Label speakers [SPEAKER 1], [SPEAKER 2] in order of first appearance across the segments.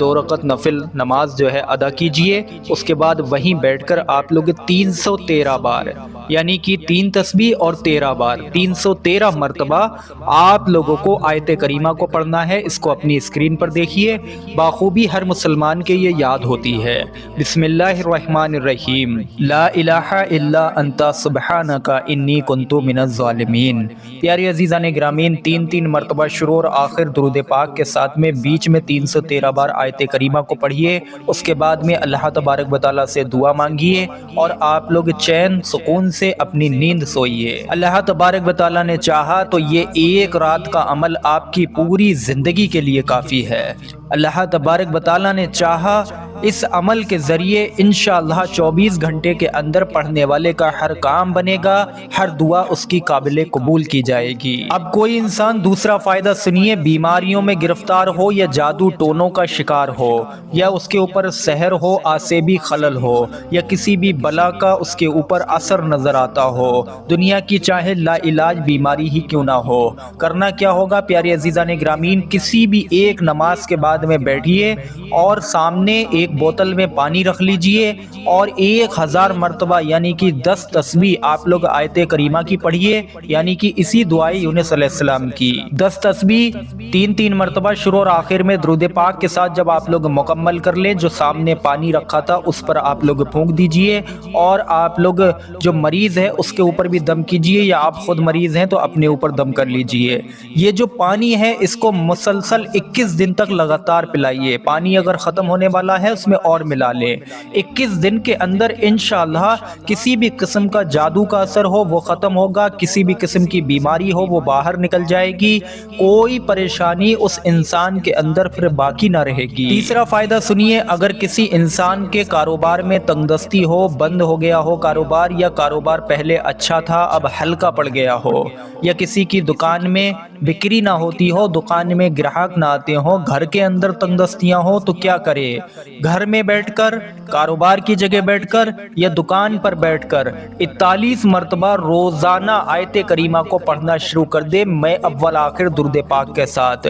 [SPEAKER 1] 2 رکعت نفل نماز جو ہے ادا کیجئے، اس کے بعد وہیں بیٹھ کر آپ لوگ 313 بار یعنی کہ 3 تسبیح اور 13 بار 313 مرتبہ آپ لوگوں کو آیت کریمہ کو پڑھنا ہے۔ اس کو اپنی اسکرین پر دیکھیے، باخوبی ہر مسلمان کے یہ یاد ہوتی ہے۔ بسم اللہ الرحمن الرحیم، لا الہ الا انت سبحانک انی کنت من الظالمین۔ پیارے عزیزان گرامین، 3 مرتبہ شروع اور آخر درود پاک کے ساتھ میں بیچ میں 313 بار آیت کریمہ کو پڑھیے، اس کے بعد میں اللہ تبارک و تعالیٰ سے دعا مانگیے اور آپ لوگ چین سکون سے اپنی نیند سوئیے۔ اللہ تبارک و تعالیٰ نے چاہا تو یہ ایک رات کا عمل آپ کی پوری زندگی کے لیے کافی ہے۔ اللہ تبارک و تعالیٰ نے چاہا اس عمل کے ذریعے انشاءاللہ 24 گھنٹے کے اندر پڑھنے والے کا ہر کام بنے گا، ہر دعا اس کی قابل قبول کی جائے گی۔ اب کوئی انسان دوسرا فائدہ سنیے، بیماریوں میں گرفتار ہو یا جادو ٹونوں کا شکار ہو یا اس کے اوپر سحر ہو، آسیبی خلل ہو یا کسی بھی بلا کا اس کے اوپر اثر نظر آتا ہو، دنیا کی چاہے لا علاج بیماری ہی کیوں نہ ہو، کرنا کیا ہوگا پیارے عزیزان گرامین؟ کسی بھی ایک نماز کے بعد میں بیٹھیے اور سامنے ایک بوتل میں پانی رکھ لیجئے اور 1000 مرتبہ یعنی کہ 10 تسبیح آپ لوگ آیت کریمہ کی پڑھیے، یعنی کہ اسی دعائے یونس علیہ السلام کی 10 تسبیح 3 مرتبہ شروع اور آخر میں درود پاک کے ساتھ جب آپ لوگ مکمل کر لیں، جو سامنے پانی رکھا تھا اس پر آپ لوگ پھونک دیجئے اور آپ لوگ جو مریض ہے اس کے اوپر بھی دم کیجئے، یا آپ خود مریض ہیں تو اپنے اوپر دم کر لیجئے۔ یہ جو پانی ہے اس کو مسلسل 21 دن تک لگاتار پلائیے، پانی اگر ختم ہونے والا ہے اس میں اور ملا لیں۔ 21 دن کے اندر انشاءاللہ کسی بھی قسم کا جادو کا اثر ہو وہ ختم ہوگا، کسی بھی قسم کی بیماری ہو وہ باہر نکل جائے گی، کوئی پریشانی اس انسان کے اندر پھر باقی نہ رہے گی۔ تیسرا فائدہ سنیے، اگر کسی انسان کے کاروبار میں تنگدستی ہو، بند ہو گیا ہو کاروبار، یا کاروبار پہلے اچھا تھا اب ہلکا پڑ گیا ہو، یا کسی کی دکان میں بکری نہ ہوتی ہو، دکان میں گراہک نہ آتے ہو، گھر کے اندر تنگدستیاں ہو، تو کیا کرے؟ گھر میں بیٹھ کر، کاروبار کی جگہ بیٹھ کر یا دکان پر بیٹھ کر 41 مرتبہ روزانہ آیت کریمہ کو پڑھنا شروع کر دے، میں اول آخر درود پاک کے ساتھ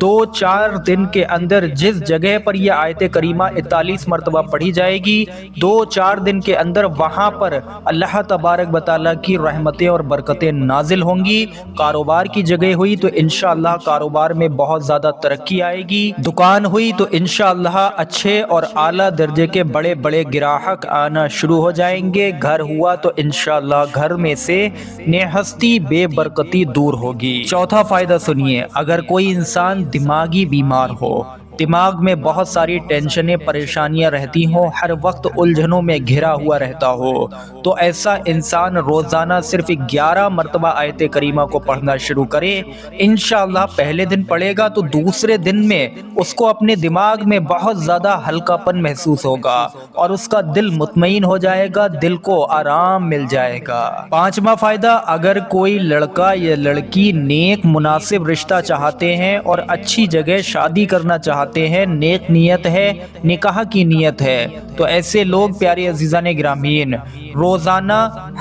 [SPEAKER 1] 2-4 دن کے اندر جس جگہ پر یہ آیت کریمہ 41 مرتبہ پڑھی جائے گی، 2-4 دن کے اندر وہاں پر اللہ تبارک و تعالیٰ کی رحمتیں اور برکتیں نازل ہوں گی۔ کاروبار کی جگہ ہوئی تو انشاءاللہ کاروبار میں بہت زیادہ ترقی آئے گی، دکان ہوئی تو انشاءاللہ اچھے اور اعلیٰ درجے کے بڑے بڑے گراہک آنا شروع ہو جائیں گے، گھر ہوا تو انشاءاللہ گھر میں سے نہستی بے برکتی دور ہوگی۔ چوتھا فائدہ سنیے، اگر کوئی انسان دماغی بیمار ہو، دماغ میں بہت ساری ٹینشنیں پریشانیاں رہتی ہوں، ہر وقت الجھنوں میں گھرا ہوا رہتا ہو، تو ایسا انسان روزانہ صرف 11 مرتبہ آیت کریمہ کو پڑھنا شروع کرے۔ انشاءاللہ پہلے دن پڑھے گا تو دوسرے دن میں اس کو اپنے دماغ میں بہت زیادہ ہلکا پن محسوس ہوگا اور اس کا دل مطمئن ہو جائے گا، دل کو آرام مل جائے گا۔ پانچواں فائدہ، اگر کوئی لڑکا یا لڑکی نیک مناسب رشتہ چاہتے ہیں اور اچھی جگہ شادی کرنا چاہتے ہیں، نیک نیت ہے، نکاح کی نیت ہے، تو ایسے لوگ پیارے عزیزان گرامین روزانہ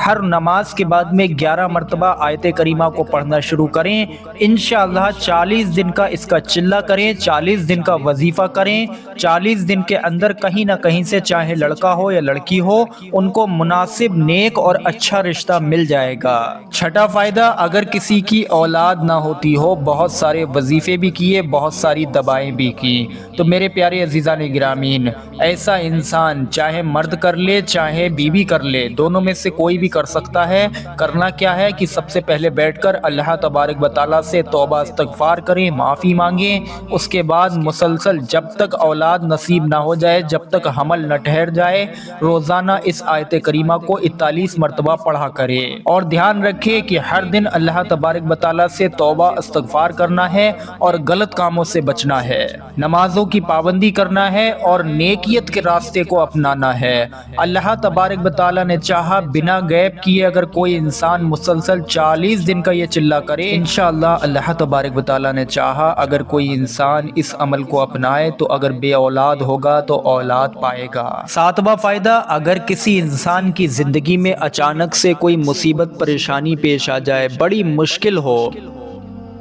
[SPEAKER 1] ہر نماز کے بعد میں 11 مرتبہ آیت کریمہ کو پڑھنا شروع کریں۔ انشاءاللہ 40 دن کا اس کا چلہ کریں، 40 دن کا وظیفہ کریں، 40 دن کے اندر کہیں نہ کہیں سے چاہے لڑکا ہو یا لڑکی ہو ان کو مناسب نیک اور اچھا رشتہ مل جائے گا۔ چھٹا فائدہ، اگر کسی کی اولاد نہ ہوتی ہو، بہت سارے وظیفے بھی کیے، بہت ساری دبائیں بھی کی، تو میرے پیارے عزیزان گرامین ایسا انسان چاہے مرد کر لے چاہے بیوی کر لے، دونوں میں سے کوئی بھی کر سکتا ہے۔ کرنا کیا ہے کہ سب سے پہلے بیٹھ کر اللہ تبارک و تعالیٰ سے توبہ استغفار کریں، معافی مانگیں، اس کے بعد مسلسل جب تک اولاد نصیب نہ ہو جائے، جب تک حمل نہ ٹھہر جائے، روزانہ اس آیت کریمہ کو 41 مرتبہ پڑھا کرے، اور دھیان رکھے کہ ہر دن اللہ تبارک و تعالیٰ سے توبہ استغفار کرنا ہے اور غلط کاموں سے بچنا ہے، نمازوں کی پابندی کرنا ہے اور نیکیت کے راستے کو اپنانا ہے۔ اللہ تبارک و تعالیٰ نے چاہا بنا گیپ کیے اگر کوئی انسان مسلسل 40 دن کا یہ چلہ کرے، انشاءاللہ اللہ تبارک و تعالیٰ نے چاہا اگر کوئی انسان اس عمل کو اپنائے تو اگر بے اولاد ہوگا تو اولاد پائے گا۔ ساتواں فائدہ، اگر کسی انسان کی زندگی میں اچانک سے کوئی مصیبت پریشانی پیش آ جائے، بڑی مشکل ہو،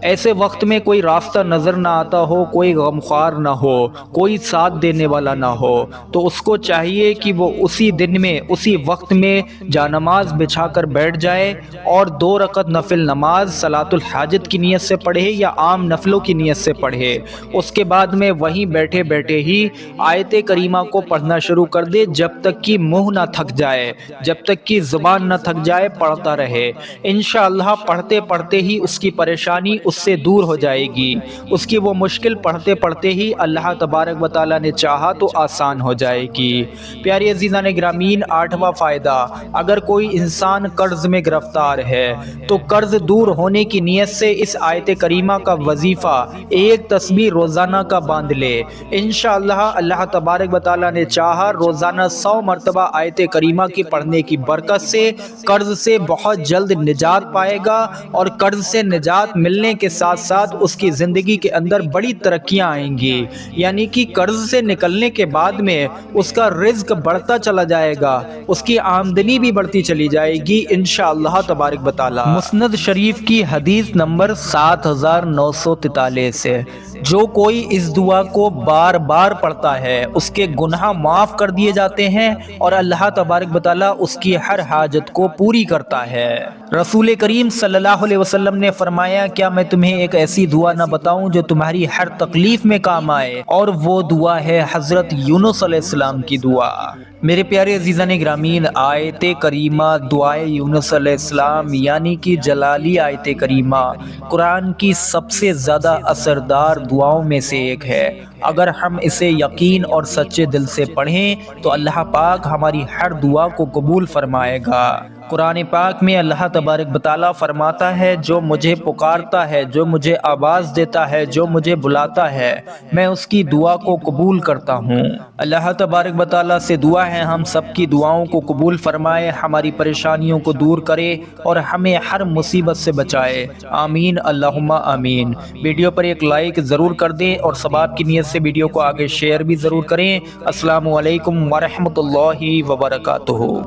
[SPEAKER 1] ایسے وقت میں کوئی راستہ نظر نہ آتا ہو، کوئی غمخوار نہ ہو، کوئی ساتھ دینے والا نہ ہو، تو اس کو چاہیے کہ وہ اسی دن میں اسی وقت میں جانماز بچھا کر بیٹھ جائے اور 2 رکعت نفل نماز صلاۃ الحاجت کی نیت سے پڑھے یا عام نفلوں کی نیت سے پڑھے۔ اس کے بعد میں وہیں بیٹھے بیٹھے ہی آیت کریمہ کو پڑھنا شروع کر دے، جب تک کہ منہ نہ تھک جائے، جب تک کہ زبان نہ تھک جائے، پڑھتا رہے۔ انشاءاللہ پڑھتے پڑھتے ہی اس کی پریشانی اس سے دور ہو جائے گی، اس کی وہ مشکل پڑھتے پڑھتے ہی اللہ تبارک و تعالیٰ نے چاہا تو آسان ہو جائے گی۔ پیارے عزیزان گرامین، 8واں فائدہ، اگر کوئی انسان قرض میں گرفتار ہے تو قرض دور ہونے کی نیت سے اس آیت کریمہ کا وظیفہ ایک تسبیح روزانہ کا باندھ لے۔ انشاءاللہ اللہ تبارک و تعالیٰ نے چاہا روزانہ 100 مرتبہ آیت کریمہ کی پڑھنے کی برکت سے قرض سے بہت جلد نجات پائے گا، اور قرض سے نجات ملنے کے ساتھ ساتھ اس کی زندگی کے اندر بڑی ترقیاں آئیں گی، یعنی کہ قرض سے نکلنے کے بعد میں اس کا رزق بڑھتا چلا جائے گا، اس کی آمدنی بھی بڑھتی چلی جائے گی انشاءاللہ تبارک و تعالی۔ مسند شریف کی حدیث نمبر 7943 ہے، جو کوئی اس دعا کو بار بار پڑھتا ہے اس کے گناہ معاف کر دیے جاتے ہیں اور اللہ تبارک و تعالی اس کی ہر حاجت کو پوری کرتا ہے۔ رسول کریم صلی اللہ علیہ وسلم نے فرمایا، کیا میں تمہیں ایک ایسی دعا نہ بتاؤں جو تمہاری ہر تکلیف میں کام آئے؟ اور وہ دعا ہے حضرت یونس علیہ السلام کی دعا۔ میرے پیارے عزیزان گرامین، آیت کریمہ دعائے یونس علیہ السلام یعنی کہ جلالی آیت کریمہ قرآن کی سب سے زیادہ اثردار دعاؤں میں سے ایک ہے۔ اگر ہم اسے یقین اور سچے دل سے پڑھیں تو اللہ پاک ہماری ہر دعا کو قبول فرمائے گا۔ قرآن پاک میں اللہ تبارک و تعالیٰ فرماتا ہے، جو مجھے پکارتا ہے، جو مجھے آواز دیتا ہے، جو مجھے بلاتا ہے، میں اس کی دعا کو قبول کرتا ہوں۔ اللہ تبارک و تعالیٰ سے دعا ہے ہم سب کی دعاؤں کو قبول فرمائے، ہماری پریشانیوں کو دور کرے اور ہمیں ہر مصیبت سے بچائے، آمین اللہم آمین۔ ویڈیو پر ایک لائک ضرور کر دیں اور ثواب کی نیت سے ویڈیو کو آگے شیئر بھی ضرور کریں۔ السلام علیکم ورحمۃ اللہ وبرکاتہ۔